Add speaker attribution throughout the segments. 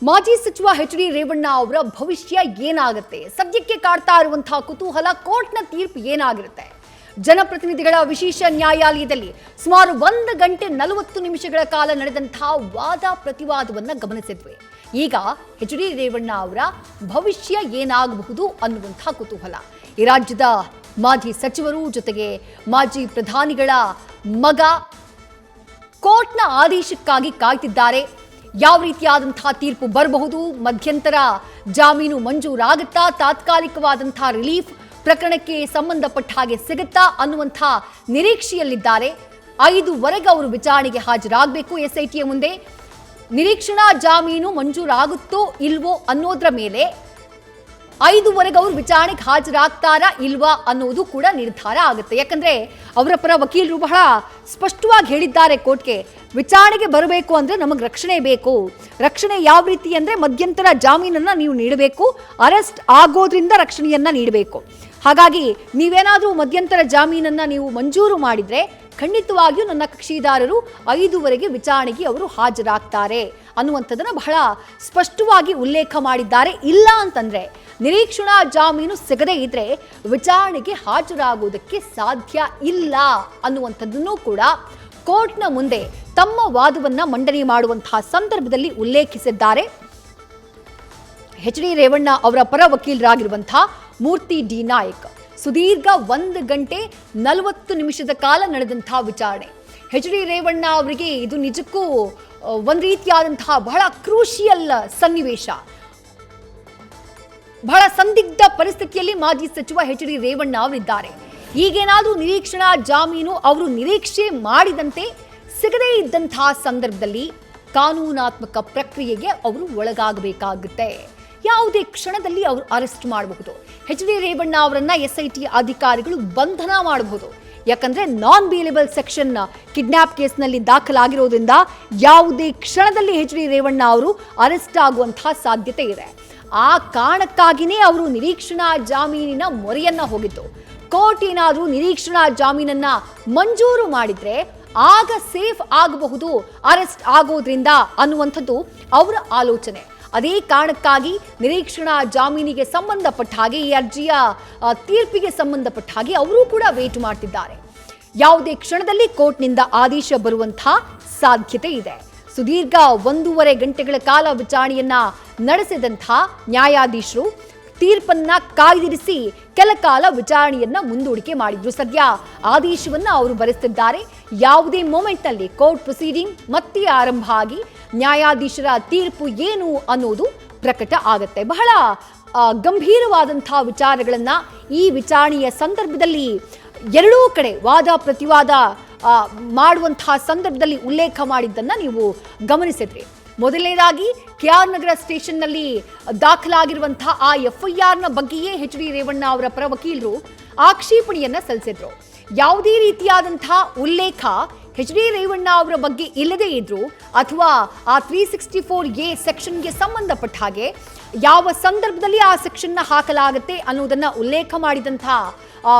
Speaker 1: ಮಾಜಿ ಸಚಿವ ಎಚ್.ಡಿ. ರೇವಣ್ಣ ಅವರ ಭವಿಷ್ಯ ಏನಾಗುತ್ತೆ? ಸದ್ಯಕ್ಕೆ ಕಾಡ್ತಾ ಇರುವಂತಹ ಕುತೂಹಲ, ಕೋರ್ಟ್ನ ತೀರ್ಪು ಏನಾಗಿರುತ್ತೆ? ಜನಪ್ರತಿನಿಧಿಗಳ ವಿಶೇಷ ನ್ಯಾಯಾಲಯದಲ್ಲಿ ಸುಮಾರು 1 ಗಂಟೆ 40 ನಿಮಿಷಗಳ ಕಾಲ ನಡೆದಂತಹ ವಾದ ಪ್ರತಿವಾದವನ್ನು ಗಮನಿಸಿದ್ವಿ. ಈಗ ಎಚ್.ಡಿ. ರೇವಣ್ಣ ಅವರ ಭವಿಷ್ಯ ಏನಾಗಬಹುದು ಅನ್ನುವಂತಹ ಕುತೂಹಲ. ಈ ರಾಜ್ಯದ ಮಾಜಿ ಸಚಿವರು ಜೊತೆಗೆ ಮಾಜಿ ಪ್ರಧಾನಿಗಳ ಮಗ ಕೋರ್ಟ್ನ ಆದೇಶಕ್ಕಾಗಿ ಕಾಯ್ತಿದ್ದಾರೆ. ಯಾವ ರೀತಿಯಾದಂತಹ ತೀರ್ಪು ಬರಬಹುದು? ಮಧ್ಯಂತರ ಜಾಮೀನು ಮಂಜೂರಾಗುತ್ತಾ? ತಾತ್ಕಾಲಿಕವಾದಂತಹ ರಿಲೀಫ್ ಪ್ರಕರಣಕ್ಕೆ ಸಂಬಂಧಪಟ್ಟ ಹಾಗೆ ಸಿಗುತ್ತಾ ಅನ್ನುವಂಥ ನಿರೀಕ್ಷೆಯಲ್ಲಿದ್ದಾರೆ. 5ವರೆಗೆ ಅವರು ವಿಚಾರಣೆಗೆ ಹಾಜರಾಗಬೇಕು. SITಯ ಮುಂದೆ ನಿರೀಕ್ಷಣಾ ಜಾಮೀನು ಮಂಜೂರಾಗುತ್ತೋ ಇಲ್ವೋ ಅನ್ನೋದ್ರ ಮೇಲೆ 5ವರೆಗೆ ಅವರು ವಿಚಾರಣೆಗೆ ಹಾಜರಾಗ್ತಾರಾ ಇಲ್ವಾ ಅನ್ನೋದು ಕೂಡ ನಿರ್ಧಾರ ಆಗುತ್ತೆ. ಯಾಕಂದ್ರೆ ಅವರ ಪರ ವಕೀಲರು ಬಹಳ ಸ್ಪಷ್ಟವಾಗಿ ಹೇಳಿದ್ದಾರೆ ಕೋರ್ಟ್ಗೆ, ವಿಚಾರಣೆಗೆ ಬರಬೇಕು ಅಂದ್ರೆ ನಮಗೆ ರಕ್ಷಣೆ ಬೇಕು. ರಕ್ಷಣೆ ಯಾವ ರೀತಿ ಅಂದ್ರೆ ಮಧ್ಯಂತರ ಜಾಮೀನನ್ನ ನೀವು ನೀಡಬೇಕು, ಅರೆಸ್ಟ್ ಆಗೋದ್ರಿಂದ ರಕ್ಷಣೆಯನ್ನ ನೀಡಬೇಕು. ಹಾಗಾಗಿ ನೀವೇನಾದ್ರೂ ಮಧ್ಯಂತರ ಜಾಮೀನನ್ನ ನೀವು ಮಂಜೂರು ಮಾಡಿದ್ರೆ ಖಂಡಿತವಾಗಿಯೂ ನನ್ನ ಕಕ್ಷಿದಾರರು 5ವರೆಗೆ ವಿಚಾರಣೆಗೆ ಅವರು ಹಾಜರಾಗ್ತಾರೆ ಅನ್ನುವಂಥದ್ದನ್ನು ಬಹಳ ಸ್ಪಷ್ಟವಾಗಿ ಉಲ್ಲೇಖ ಮಾಡಿದ್ದಾರೆ. ಇಲ್ಲ ಅಂತಂದ್ರೆ ನಿರೀಕ್ಷಣಾ ಜಾಮೀನು ಸಿಗದೇ ಇದ್ರೆ ವಿಚಾರಣೆಗೆ ಹಾಜರಾಗುವುದಕ್ಕೆ ಸಾಧ್ಯ ಇಲ್ಲ ಅನ್ನುವಂಥದ್ದನ್ನು ಕೂಡ ಕೋರ್ಟ್ನ ಮುಂದೆ ತಮ್ಮ ವಾದವನ್ನ ಮಂಡನೆ ಮಾಡುವಂತಹ ಸಂದರ್ಭದಲ್ಲಿ ಉಲ್ಲೇಖಿಸಿದ್ದಾರೆ. ಎಚ್.ಡಿ. ರೇವಣ್ಣ ಅವರ ಪರ ವಕೀಲರಾಗಿರುವಂತಹ ಮೂರ್ತಿ ಡಿ ನಾಯಕ್. ಸುದೀರ್ಘ 1 ಗಂಟೆ 40 ನಿಮಿಷದ ಕಾಲ ನಡೆದಂತಹ ವಿಚಾರಣೆ. ಎಚ್.ಡಿ. ರೇವಣ್ಣ ಅವರಿಗೆ ಇದು ನಿಜಕ್ಕೂ ಒಂದು ರೀತಿಯಾದಂತಹ ಬಹಳ ಕ್ರೂಷಿಯಲ್ ಸನ್ನಿವೇಶ. ಬಹಳ ಸಂದಿಗ್ಧ ಪರಿಸ್ಥಿತಿಯಲ್ಲಿ ಮಾಜಿ ಸಚಿವ ಎಚ್.ಡಿ. ರೇವಣ್ಣ ಅವರಿದ್ದಾರೆ. ಈಗೇನಾದರೂ ನಿರೀಕ್ಷಣಾ ಜಾಮೀನು ಅವರು ನಿರೀಕ್ಷೆ ಮಾಡಿದಂತೆ ಸಿಗದೇ ಇದ್ದಂತಹ ಸಂದರ್ಭದಲ್ಲಿ ಕಾನೂನಾತ್ಮಕ ಪ್ರಕ್ರಿಯೆಗೆ ಅವರು ಒಳಗಾಗಬೇಕಾಗುತ್ತೆ. ಯಾವುದೇ ಕ್ಷಣದಲ್ಲಿ ಅವರು ಅರೆಸ್ಟ್ ಮಾಡಬಹುದು. ಎಚ್.ಡಿ. ರೇವಣ್ಣ ಅವರನ್ನ SIT ಅಧಿಕಾರಿಗಳು ಬಂಧನ ಮಾಡಬಹುದು. ಯಾಕಂದ್ರೆ ನಾನ್ ಬೇಲೇಬಲ್ ಸೆಕ್ಷನ್ ಕಿಡ್ನಾಪ್ ಕೇಸ್ನಲ್ಲಿ ದಾಖಲಾಗಿರೋದ್ರಿಂದ ಯಾವುದೇ ಕ್ಷಣದಲ್ಲಿ ಎಚ್.ಡಿ. ರೇವಣ್ಣ ಅವರು ಅರೆಸ್ಟ್ ಆಗುವಂತಹ ಸಾಧ್ಯತೆ ಇದೆ. ಆ ಕಾರಣಕ್ಕಾಗಿಯೇ ಅವರು ನಿರೀಕ್ಷಣಾ ಜಾಮೀನಿನ ಮೊರೆಯನ್ನ ಹೋಗಿದ್ದು. ಕೋರ್ಟ್ ಏನಾದರೂ ನಿರೀಕ್ಷಣಾ ಜಾಮೀನನ್ನ ಮಂಜೂರು ಮಾಡಿದ್ರೆ ಆಗ ಸೇಫ್ ಆಗಬಹುದು ಅರೆಸ್ಟ್ ಆಗೋದ್ರಿಂದ ಅನ್ನುವಂಥದ್ದು ಅವರ ಆಲೋಚನೆ. ಅದೇ ಕಾರಣಕ್ಕಾಗಿ ನಿರೀಕ್ಷಣಾ ಜಾಮೀನಿಗೆ ಸಂಬಂಧಪಟ್ಟ ಹಾಗೆ ಈ ಅರ್ಜಿಯ ತೀರ್ಪಿಗೆ ಸಂಬಂಧಪಟ್ಟ ಹಾಗೆ ಅವರು ಕೂಡ ವೇಟ್ ಮಾಡ್ತಿದ್ದಾರೆ. ಯಾವುದೇ ಕ್ಷಣದಲ್ಲಿ ಕೋರ್ಟ್ನಿಂದ ಆದೇಶ ಬರುವಂತಹ ಸಾಧ್ಯತೆ ಇದೆ. ಸುದೀರ್ಘ 1.5 ಗಂಟೆಗಳ ಕಾಲ ವಿಚಾರಣೆಯನ್ನ ನಡೆಸಿದಂತಹ ನ್ಯಾಯಾಧೀಶರು ತೀರ್ಪನ್ನ ಕಾಯ್ದಿರಿಸಿ ಕೆಲ ಕಾಲ ವಿಚಾರಣೆಯನ್ನ ಮುಂದೂಡಿಕೆ ಮಾಡಿದ್ರು. ಸದ್ಯ ಆದೇಶವನ್ನ ಅವರು ಬರೆಸಿದ್ದಾರೆ. ಯಾವುದೇ ಮೊಮೆಂಟ್ನಲ್ಲಿ ಕೋರ್ಟ್ ಪ್ರೊಸೀಡಿಂಗ್ ಮತ್ತೆ ಆರಂಭ ಆಗಿ ನ್ಯಾಯಾಧೀಶರ ತೀರ್ಪು ಏನು ಅನ್ನೋದು ಪ್ರಕಟ ಆಗುತ್ತೆ. ಬಹಳ ಗಂಭೀರವಾದಂತಹ ವಿಚಾರಗಳನ್ನ ಈ ವಿಚಾರಣೆಯ ಸಂದರ್ಭದಲ್ಲಿ ಎರಡೂ ಕಡೆ ವಾದ ಪ್ರತಿವಾದ ಮಾಡುವಂತಹ ಸಂದರ್ಭದಲ್ಲಿ ಉಲ್ಲೇಖ ಮಾಡಿದ್ದನ್ನ ನೀವು ಗಮನಿಸಿದ್ರಿ. ಮೊದಲನೇದಾಗಿ KR ನಗರ ಸ್ಟೇಷನ್ನಲ್ಲಿ ದಾಖಲಾಗಿರುವಂತಹ ಆ FIRನ ಬಗ್ಗೆಯೇ ಎಚ್.ಡಿ. ರೇವಣ್ಣ ಅವರ ಪರ ವಕೀಲರು ಆಕ್ಷೇಪಣೆಯನ್ನ ಸಲ್ಲಿಸಿದ್ರು. ಯಾವುದೇ ರೀತಿಯಾದಂತಹ ಉಲ್ಲೇಖ ಎಚ್.ಡಿ. ರೇವಣ್ಣ ಅವರ ಬಗ್ಗೆ ಇಲ್ಲದೇ ಇದ್ರು ಅಥವಾ ಆ 364A ಸೆಕ್ಷನ್ಗೆ ಸಂಬಂಧಪಟ್ಟ ಹಾಗೆ ಯಾವ ಸಂದರ್ಭದಲ್ಲಿ ಆ ಸೆಕ್ಷನ್ನ ಹಾಕಲಾಗುತ್ತೆ ಅನ್ನೋದನ್ನ ಉಲ್ಲೇಖ ಮಾಡಿದಂತಹ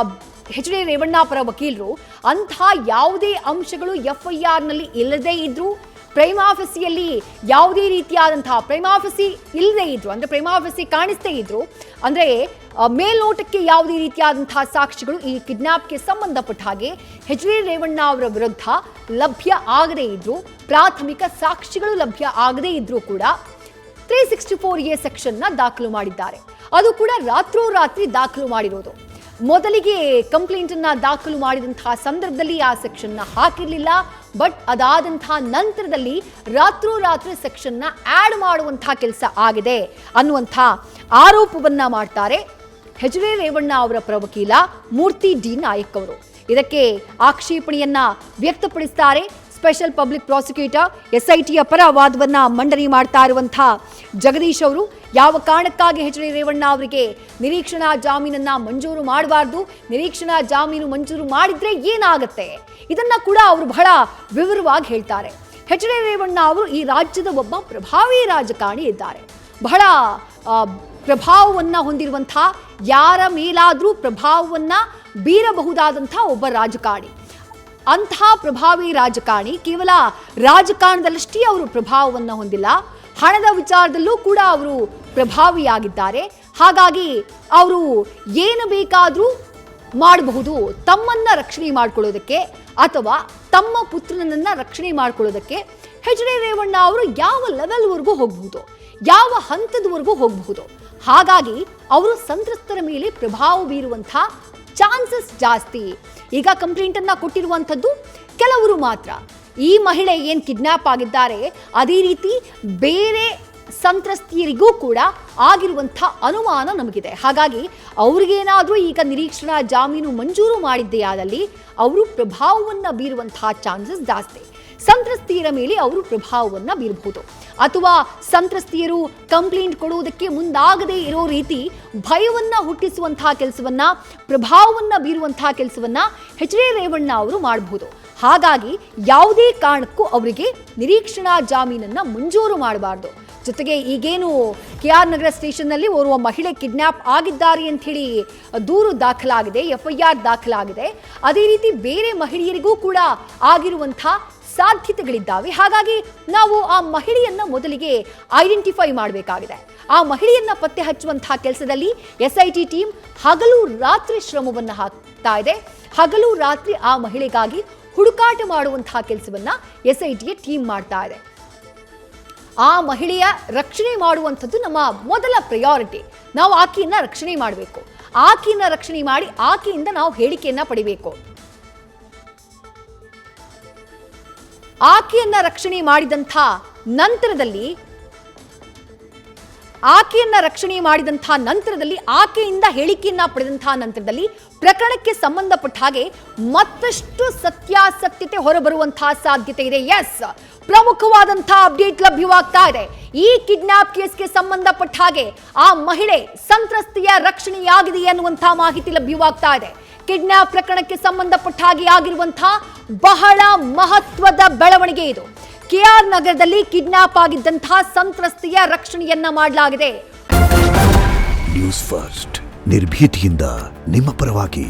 Speaker 1: ಎಚ್.ಡಿ. ರೇವಣ್ಣ ಪರ ವಕೀಲರು ಅಂಥ ಯಾವುದೇ ಅಂಶಗಳು FIRನಲ್ಲಿ ಇಲ್ಲದೇ ಇದ್ರು, ಪ್ರೈಮಾಫಿಸಿಯಲ್ಲಿ ಯಾವುದೇ ರೀತಿಯಾದಂತಹ ಪ್ರೈಮಾಫಿಸಿ ಇಲ್ಲದೇ ಇದ್ರು, ಅಂದ್ರೆ ಪ್ರೈಮಾಫಿಸಿ ಕಾಣಿಸ್ತೇ ಇದ್ರು, ಅಂದ್ರೆ ಮೇಲ್ನೋಟಕ್ಕೆ ಯಾವುದೇ ರೀತಿಯಾದಂತಹ ಸಾಕ್ಷಿಗಳು ಈ ಕಿಡ್ನಾಪ್ಗೆ ಸಂಬಂಧಪಟ್ಟ ಹಾಗೆ ಎಚ್.ಡಿ. ರೇವಣ್ಣ ಅವರ ವಿರುದ್ಧ ಲಭ್ಯ ಆಗದೇ ಇದ್ರು, ಪ್ರಾಥಮಿಕ ಸಾಕ್ಷಿಗಳು ಲಭ್ಯ ಆಗದೇ ಇದ್ರೂ ಕೂಡ 364A ಸೆಕ್ಷನ್ನ ದಾಖಲು ಮಾಡಿದ್ದಾರೆ. ಅದು ಕೂಡ ರಾತ್ರೋರಾತ್ರಿ ದಾಖಲು ಮಾಡಿರೋದು. ಮೊದಲಿಗೆ ಕಂಪ್ಲೇಂಟ್ ಅನ್ನ ದಾಖಲು ಮಾಡಿದಂತಹ ಸಂದರ್ಭದಲ್ಲಿ ಆ ಸೆಕ್ಷನ್ನ ಹಾಕಿರಲಿಲ್ಲ. ಬಟ್ ಅದಾದಂತಹ ನಂತರದಲ್ಲಿ ರಾತ್ರೋರಾತ್ರಿ ಸೆಕ್ಷನ್ನ ಆಡ್ ಮಾಡುವಂತಹ ಕೆಲಸ ಆಗಿದೆ ಅನ್ನುವಂಥ ಆರೋಪವನ್ನ ಮಾಡ್ತಾರೆ ಎಚ್.ಡಿ. ರೇವಣ್ಣ ಅವರ ಪರ ವಕೀಲ ಮೂರ್ತಿ ಡಿ ನಾಯಕ್ ಅವರು. ಇದಕ್ಕೆ ಆಕ್ಷೇಪಣೆಯನ್ನ ವ್ಯಕ್ತಪಡಿಸ್ತಾರೆ. ಸ್ಪೆಷಲ್ ಪಬ್ಲಿಕ್ ಪ್ರಾಸಿಕ್ಯೂಟರ್ SITಯ ಪರ ವಾದವನ್ನ ಮಂಡನೆ ಮಾಡ್ತಾ ಇರುವಂತಹ ಜಗದೀಶ್ ಅವರು ಯಾವ ಕಾರಣಕ್ಕಾಗಿ ಎಚ್.ಡಿ. ರೇವಣ್ಣ ಅವರಿಗೆ ನಿರೀಕ್ಷಣಾ ಜಾಮೀನನ್ನ ಮಂಜೂರು ಮಾಡಬಾರ್ದು, ನಿರೀಕ್ಷಣಾ ಜಾಮೀನು ಮಂಜೂರು ಮಾಡಿದ್ರೆ ಏನಾಗುತ್ತೆ, ಇದನ್ನ ಕೂಡ ಅವರು ಬಹಳ ವಿವರವಾಗಿ ಹೇಳ್ತಾರೆ. ಎಚ್.ಡಿ. ರೇವಣ್ಣ ಅವರು ಈ ರಾಜ್ಯದ ಒಬ್ಬ ಪ್ರಭಾವಿ ರಾಜಕಾರಣಿ ಇದ್ದಾರೆ. ಬಹಳ ಪ್ರಭಾವವನ್ನ ಹೊಂದಿರುವಂತಹ, ಯಾರ ಮೇಲಾದ್ರೂ ಪ್ರಭಾವವನ್ನ ಬೀರಬಹುದಾದಂತಹ ಒಬ್ಬ ರಾಜಕಾರಣಿ. ಅಂತಹ ಪ್ರಭಾವಿ ರಾಜಕಾರಣಿ ಕೇವಲ ರಾಜಕಾರಣದಲ್ಲಷ್ಟೇ ಅವರು ಪ್ರಭಾವವನ್ನು ಹೊಂದಿಲ್ಲ, ಹಣದ ವಿಚಾರದಲ್ಲೂ ಕೂಡ ಅವರು ಪ್ರಭಾವಿಯಾಗಿದ್ದಾರೆ. ಹಾಗಾಗಿ ಅವರು ಏನು ಬೇಕಾದರೂ ಮಾಡಬಹುದು ತಮ್ಮನ್ನ ರಕ್ಷಣೆ ಮಾಡ್ಕೊಳ್ಳೋದಕ್ಕೆ ಅಥವಾ ತಮ್ಮ ಪುತ್ರನನ್ನ ರಕ್ಷಣೆ ಮಾಡ್ಕೊಳ್ಳೋದಕ್ಕೆ. ಎಚ್ ಡಿ ರೇವಣ್ಣ ಅವರು ಯಾವ ಲೆವೆಲ್ವರೆಗೂ ಹೋಗಬಹುದು, ಯಾವ ಹಂತದವರೆಗೂ ಹೋಗಬಹುದು. ಹಾಗಾಗಿ ಅವರು ಸಂತ್ರಸ್ತರ ಮೇಲೆ ಪ್ರಭಾವ ಬೀರುವಂತಹ ಚಾನ್ಸಸ್ ಜಾಸ್ತಿ. ಈಗ ಕಂಪ್ಲೇಂಟ್ ಅನ್ನ ಕೊಟ್ಟಿರುವಂಥದ್ದು ಕೆಲವರು ಮಾತ್ರ. ಈ ಮಹಿಳೆ ಏನು ಕಿಡ್ನಾಪ್ ಆಗಿದ್ದಾರೆ ಅದೇ ರೀತಿ ಬೇರೆ ಸಂತ್ರಸ್ತಿಯರಿಗೂ ಕೂಡ ಆಗಿರುವಂಥ ಅನುಮಾನ ನಮಗಿದೆ. ಹಾಗಾಗಿ ಅವ್ರಿಗೇನಾದರೂ ಈಗ ನಿರೀಕ್ಷಣಾ ಜಾಮೀನು ಮಂಜೂರು ಮಾಡಿದ್ದೇ ಆದಲ್ಲಿ ಅವರು ಪ್ರಭಾವವನ್ನು ಬೀರುವಂತಹ ಚಾನ್ಸಸ್ ಜಾಸ್ತಿ. ಸಂತ್ರಸ್ತಿಯರ ಮೇಲೆ ಅವರು ಪ್ರಭಾವವನ್ನು ಬೀರಬಹುದು ಅಥವಾ ಸಂತ್ರಸ್ತಿಯರು ಕಂಪ್ಲೇಂಟ್ ಕೊಡುವುದಕ್ಕೆ ಮುಂದಾಗದೇ ಇರೋ ರೀತಿ ಭಯವನ್ನ ಹುಟ್ಟಿಸುವಂತಹ ಕೆಲಸವನ್ನ, ಪ್ರಭಾವವನ್ನು ಬೀರುವಂತಹ ಕೆಲಸವನ್ನ ಎಚ್ ಡಿ ರೇವಣ್ಣ ಅವರು ಮಾಡಬಹುದು. ಹಾಗಾಗಿ ಯಾವುದೇ ಕಾರಣಕ್ಕೂ ಅವರಿಗೆ ನಿರೀಕ್ಷಣಾ ಜಾಮೀನನ್ನ ಮಂಜೂರು ಮಾಡಬಾರ್ದು. ಜೊತೆಗೆ ಈಗೇನು KR ನಗರ ಸ್ಟೇಷನ್ನಲ್ಲಿ ಓರ್ವ ಮಹಿಳೆ ಕಿಡ್ನಾಪ್ ಆಗಿದ್ದಾರೆ ಅಂತ ಹೇಳಿ ದೂರು ದಾಖಲಾಗಿದೆ, FIR ದಾಖಲಾಗಿದೆ. ಅದೇ ರೀತಿ ಬೇರೆ ಮಹಿಳೆಯರಿಗೂ ಕೂಡ ಆಗಿರುವಂತಹ ಸಾಧ್ಯತೆಗಳಿದ್ದಾವೆ. ಹಾಗಾಗಿ ನಾವು ಆ ಮಹಿಳೆಯನ್ನ ಮೊದಲಿಗೆ ಐಡೆಂಟಿಫೈ ಮಾಡಬೇಕಾಗಿದೆ. ಆ ಮಹಿಳೆಯನ್ನ ಪತ್ತೆ ಹಚ್ಚುವಂತಹ ಕೆಲಸದಲ್ಲಿ SIT ಟೀಮ್ ಹಗಲು ರಾತ್ರಿ ಶ್ರಮವನ್ನು ಹಾಕ್ತಾ ಇದೆ. ಹಗಲು ರಾತ್ರಿ ಆ ಮಹಿಳೆಗಾಗಿ ಹುಡುಕಾಟ ಮಾಡುವಂತಹ ಕೆಲಸವನ್ನ SITಯ ಟೀಮ್ ಮಾಡ್ತಾ ಇದೆ. ಆ ಮಹಿಳೆಯ ರಕ್ಷಣೆ ಮಾಡುವಂಥದ್ದು ನಮ್ಮ ಮೊದಲ ಪ್ರಯಾರಿಟಿ. ನಾವು ಆಕೆಯನ್ನ ರಕ್ಷಣೆ ಮಾಡಬೇಕು. ಆಕೆಯನ್ನ ರಕ್ಷಣೆ ಮಾಡಿ ಆಕೆಯಿಂದ ನಾವು ಹೇಳಿಕೆಯನ್ನ ಪಡಿಬೇಕು. ಆಕೆಯನ್ನ ರಕ್ಷಣೆ ಮಾಡಿದಂಥ ನಂತರದಲ್ಲಿ ಆಕೆಯಿಂದ ಹೇಳಿಕೆಯನ್ನ ಪಡೆದಂತಹ ನಂತರದಲ್ಲಿ ಪ್ರಕರಣಕ್ಕೆ ಸಂಬಂಧಪಟ್ಟ ಹಾಗೆ ಮತ್ತಷ್ಟು ಸತ್ಯಾಸತ್ಯತೆ ಹೊರಬರುವಂತಹ ಸಾಧ್ಯತೆ ಇದೆ. ಎಸ್, ಪ್ರಮುಖವಾದಂತಹ ಅಪ್ಡೇಟ್ ಲಭ್ಯವಾಗ್ತಾ ಇದೆ. ಈ ಕಿಡ್ನಾಪ್ ಕೇಸ್ಗೆ ಸಂಬಂಧಪಟ್ಟ ಹಾಗೆ ಆ ಮಹಿಳೆ ಸಂತ್ರಸ್ತೆಯ ರಕ್ಷಣೆಯಾಗಿದೆ ಅನ್ನುವಂತಹ ಮಾಹಿತಿ ಲಭ್ಯವಾಗ್ತಾ ಇದೆ. ಕಿಡ್ನಾಪ್ ಪ್ರಕರಣಕ್ಕೆ ಸಂಬಂಧಪಟ್ಟ ಹಾಗೆ ಆಗಿರುವಂತಹ ಬಹಳ ಮಹತ್ವದ ಬೆಳವಣಿಗೆ ಇದು. KR ನಗರದಲ್ಲಿ ಕಿಡ್ನಾಪ್ ಆಗಿದ್ದಂತಹ ಸಂತ್ರಸ್ತೆಯ ರಕ್ಷಣೆಯನ್ನ ಮಾಡಲಾಗಿದೆ.
Speaker 2: ನ್ಯೂಸ್ ಫಸ್ಟ್, ನಿರ್ಭೀತಿಯಿಂದ ನಿಮ್ಮ ಪರವಾಗಿ.